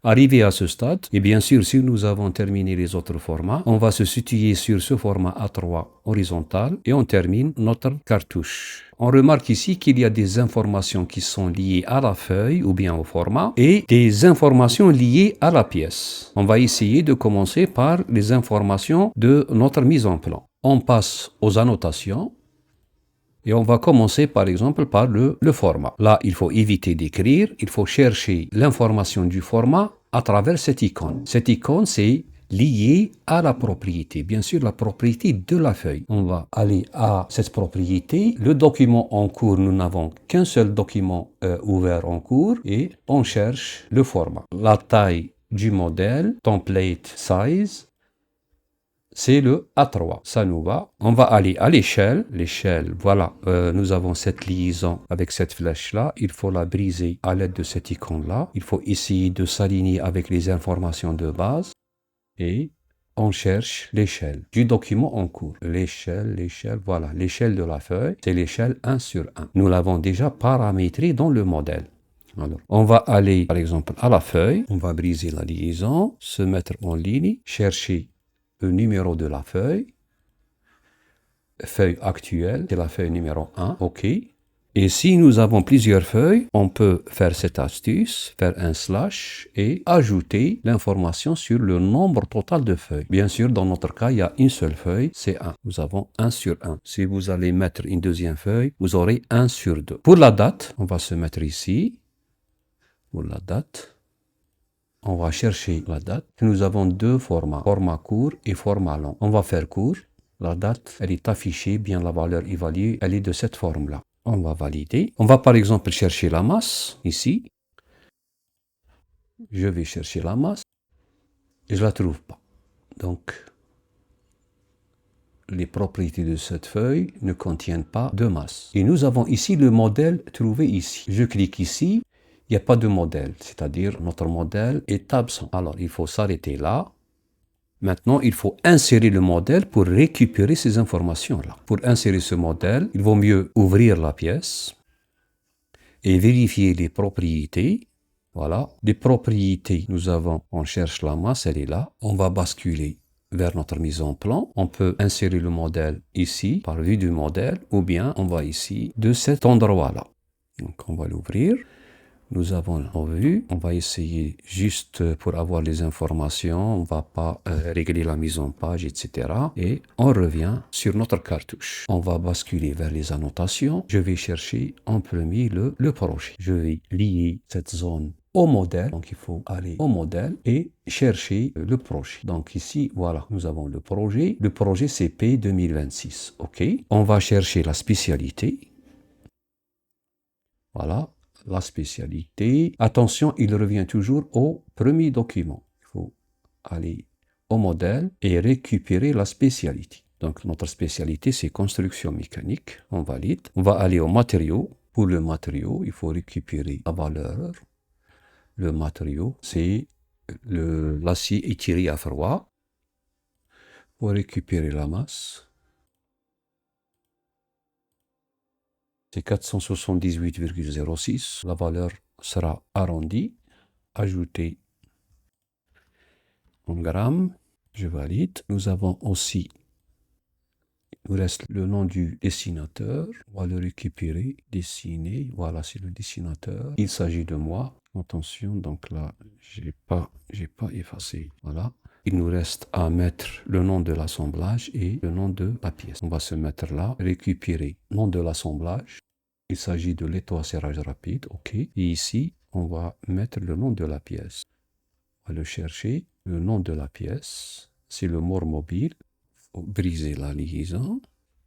Arrivé à ce stade, et bien sûr, si nous avons terminé les autres formats, on va se situer sur ce format A3 horizontal et on termine notre cartouche. On remarque ici qu'il y a des informations qui sont liées à la feuille ou bien au format et des informations liées à la pièce. On va essayer de commencer par les informations de notre mise en plan. On passe aux annotations. Et on va commencer par exemple par le format. Là, il faut éviter d'écrire, il faut chercher l'information du format à travers cette icône. Cette icône, c'est lié à la propriété, bien sûr la propriété de la feuille. On va aller à cette propriété. Le document en cours, nous n'avons qu'un seul document ouvert en cours et on cherche le format. La taille du modèle, template size, c'est le A3, ça nous va. On va aller à l'échelle. L'échelle, voilà, nous avons cette liaison avec cette flèche-là. Il faut la briser à l'aide de cette icône-là. Il faut essayer de s'aligner avec les informations de base. Et on cherche l'échelle du document en cours. L'échelle, voilà. L'échelle de la feuille, c'est l'échelle 1 sur 1. Nous l'avons déjà paramétré dans le modèle. Alors, on va aller, par exemple, à la feuille. On va briser la liaison, se mettre en ligne, chercher le numéro de la feuille actuelle, c'est la feuille numéro 1, OK. Et si nous avons plusieurs feuilles, on peut faire cette astuce, faire un slash et ajouter l'information sur le nombre total de feuilles. Bien sûr, dans notre cas, il y a une seule feuille, c'est 1. Nous avons 1 sur 1. Si vous allez mettre une deuxième feuille, vous aurez 1 sur 2. Pour la date, on va se mettre ici. Pour la date, on va chercher la date. Nous avons deux formats, format court et format long. On va faire court. La date, elle est affichée, bien la valeur évaluée, elle est de cette forme-là. On va valider. On va par exemple chercher la masse, ici. Je vais chercher la masse et je ne la trouve pas. Donc, les propriétés de cette feuille ne contiennent pas de masse. Et nous avons ici le modèle trouvé ici. Je clique ici. Il n'y a pas de modèle, c'est-à-dire notre modèle est absent. Alors, il faut s'arrêter là. Maintenant, il faut insérer le modèle pour récupérer ces informations-là. Pour insérer ce modèle, il vaut mieux ouvrir la pièce et vérifier les propriétés. Voilà, les propriétés, on cherche la masse, elle est là. On va basculer vers notre mise en plan. On peut insérer le modèle ici, par vue du modèle, ou bien on va ici, de cet endroit-là. Donc, on va l'ouvrir. Nous avons vu, on va essayer juste pour avoir les informations, on ne va pas régler la mise en page, etc. Et on revient sur notre cartouche. On va basculer vers les annotations. Je vais chercher en premier le projet. Je vais lier cette zone au modèle. Donc il faut aller au modèle et chercher le projet. Donc ici, voilà, nous avons le projet. Le projet c'est P 2026. OK. On va chercher la spécialité. Voilà. La spécialité. Attention, il revient toujours au premier document. Il faut aller au modèle et récupérer la spécialité. Donc, notre spécialité, c'est construction mécanique. On valide. On va aller au matériau. Pour le matériau, il faut récupérer la valeur. Le matériau, c'est l'acier étiré à froid. Pour récupérer la masse, c'est 478,06. La valeur sera arrondie. Ajouter en grammes. Je valide. Nous avons aussi, il nous reste le nom du dessinateur. On va le récupérer, dessiner. Voilà, c'est le dessinateur. Il s'agit de moi. Attention, donc là, j'ai pas effacé. Voilà. Il nous reste à mettre le nom de l'assemblage et le nom de la pièce. On va se mettre là, récupérer nom de l'assemblage. Il s'agit de l'étau-serrage rapide, OK. Et ici, on va mettre le nom de la pièce. On va le chercher. Le nom de la pièce, c'est le mort mobile. Il faut briser la liaison.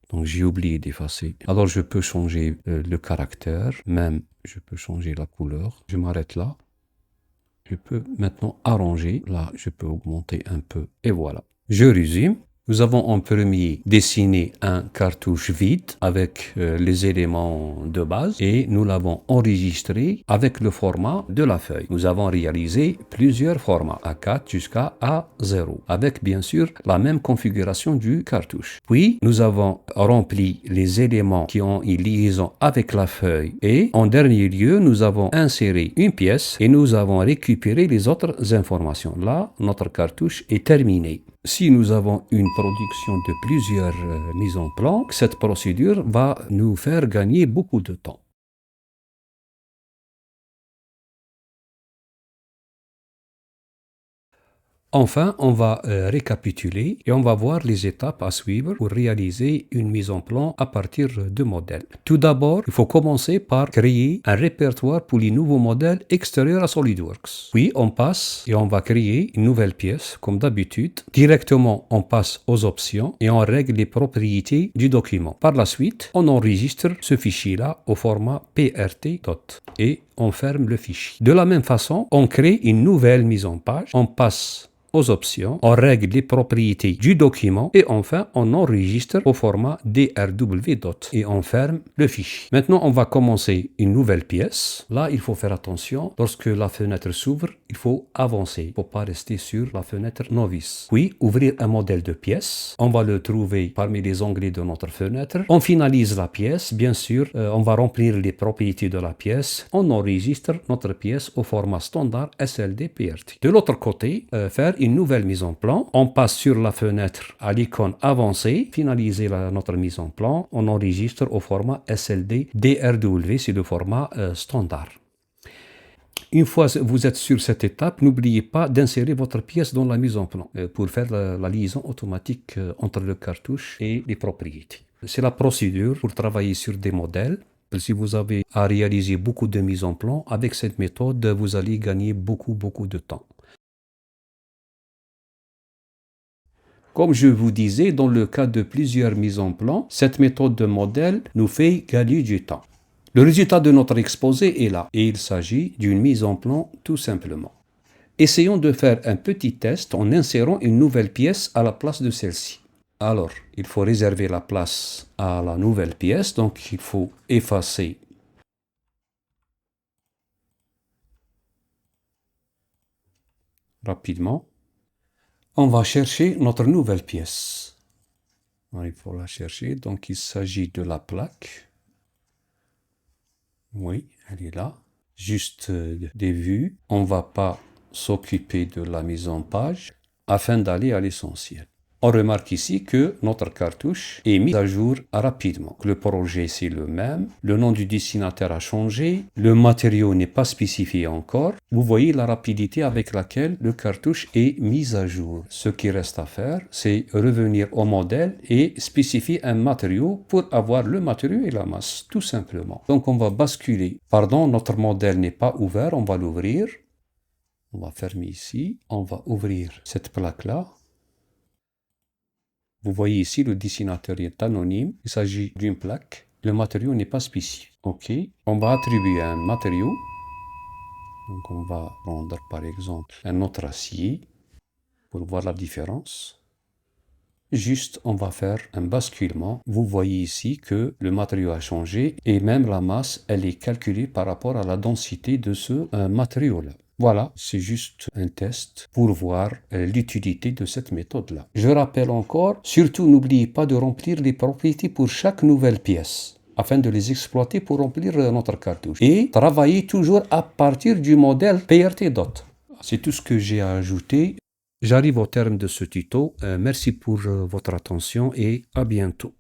Donc, j'ai oublié d'effacer. Alors, je peux changer le caractère. Même, je peux changer la couleur. Je m'arrête là. Je peux maintenant arranger. Là, je peux augmenter un peu. Et voilà. Je résume. Nous avons en premier dessiné un cartouche vide avec les éléments de base et nous l'avons enregistré avec le format de la feuille. Nous avons réalisé plusieurs formats, A4 jusqu'à A0, avec bien sûr la même configuration du cartouche. Puis, nous avons rempli les éléments qui ont une liaison avec la feuille et en dernier lieu, nous avons inséré une pièce et nous avons récupéré les autres informations. Là, notre cartouche est terminé. Si nous avons une production de plusieurs mises en plan, cette procédure va nous faire gagner beaucoup de temps. Enfin, on va récapituler et on va voir les étapes à suivre pour réaliser une mise en plan à partir de modèles. Tout d'abord, il faut commencer par créer un répertoire pour les nouveaux modèles extérieurs à SolidWorks. Puis, on passe et on va créer une nouvelle pièce, comme d'habitude. Directement, on passe aux options et on règle les propriétés du document. Par la suite, on enregistre ce fichier-là au format PRT. Et on ferme le fichier. De la même façon, on crée une nouvelle mise en page. On passe aux options, on règle les propriétés du document et enfin on enregistre au format DRW. Et on ferme le fichier. Maintenant, on va commencer une nouvelle pièce. Là, il faut faire attention. Lorsque la fenêtre s'ouvre, il faut avancer. Il ne faut pas rester sur la fenêtre novice. Puis, ouvrir un modèle de pièce. On va le trouver parmi les onglets de notre fenêtre. On finalise la pièce. Bien sûr, on va remplir les propriétés de la pièce. On enregistre notre pièce au format standard SLD PRT. De l'autre côté, faire une nouvelle mise en plan. On passe sur la fenêtre à l'icône avancée, finaliser notre mise en plan. On enregistre au format SLD DRW, c'est le format standard. Une fois que vous êtes sur cette étape, n'oubliez pas d'insérer votre pièce dans la mise en plan pour faire la liaison automatique entre le cartouche et les propriétés. C'est la procédure pour travailler sur des modèles. Si vous avez à réaliser beaucoup de mises en plan, avec cette méthode, vous allez gagner beaucoup de temps. Comme je vous disais, dans le cas de plusieurs mises en plan, cette méthode de modèle nous fait gagner du temps. Le résultat de notre exposé est là, et il s'agit d'une mise en plan tout simplement. Essayons de faire un petit test en insérant une nouvelle pièce à la place de celle-ci. Alors, il faut réserver la place à la nouvelle pièce, donc il faut effacer rapidement. On va chercher notre nouvelle pièce. Alors, il faut la chercher. Donc, il s'agit de la plaque. Oui, elle est là. Juste des vues. On ne va pas s'occuper de la mise en page afin d'aller à l'essentiel. On remarque ici que notre cartouche est mise à jour rapidement. Le projet, c'est le même. Le nom du destinataire a changé. Le matériau n'est pas spécifié encore. Vous voyez la rapidité avec laquelle le cartouche est mis à jour. Ce qui reste à faire, c'est revenir au modèle et spécifier un matériau pour avoir le matériau et la masse, tout simplement. Donc, on va basculer. Pardon, notre modèle n'est pas ouvert. On va l'ouvrir. On va fermer ici. On va ouvrir cette plaque-là. Vous voyez ici, le dessinateur est anonyme. Il s'agit d'une plaque. Le matériau n'est pas spécifié. OK. On va attribuer un matériau. Donc, on va prendre, par exemple, un autre acier pour voir la différence. Juste, on va faire un basculement. Vous voyez ici que le matériau a changé et même la masse, elle est calculée par rapport à la densité de ce matériau-là. Voilà, c'est juste un test pour voir l'utilité de cette méthode-là. Je rappelle encore, surtout n'oubliez pas de remplir les propriétés pour chaque nouvelle pièce afin de les exploiter pour remplir notre cartouche. Et travaillez toujours à partir du modèle PRT. C'est tout ce que j'ai à ajouter. J'arrive au terme de ce tuto. Merci pour votre attention et à bientôt.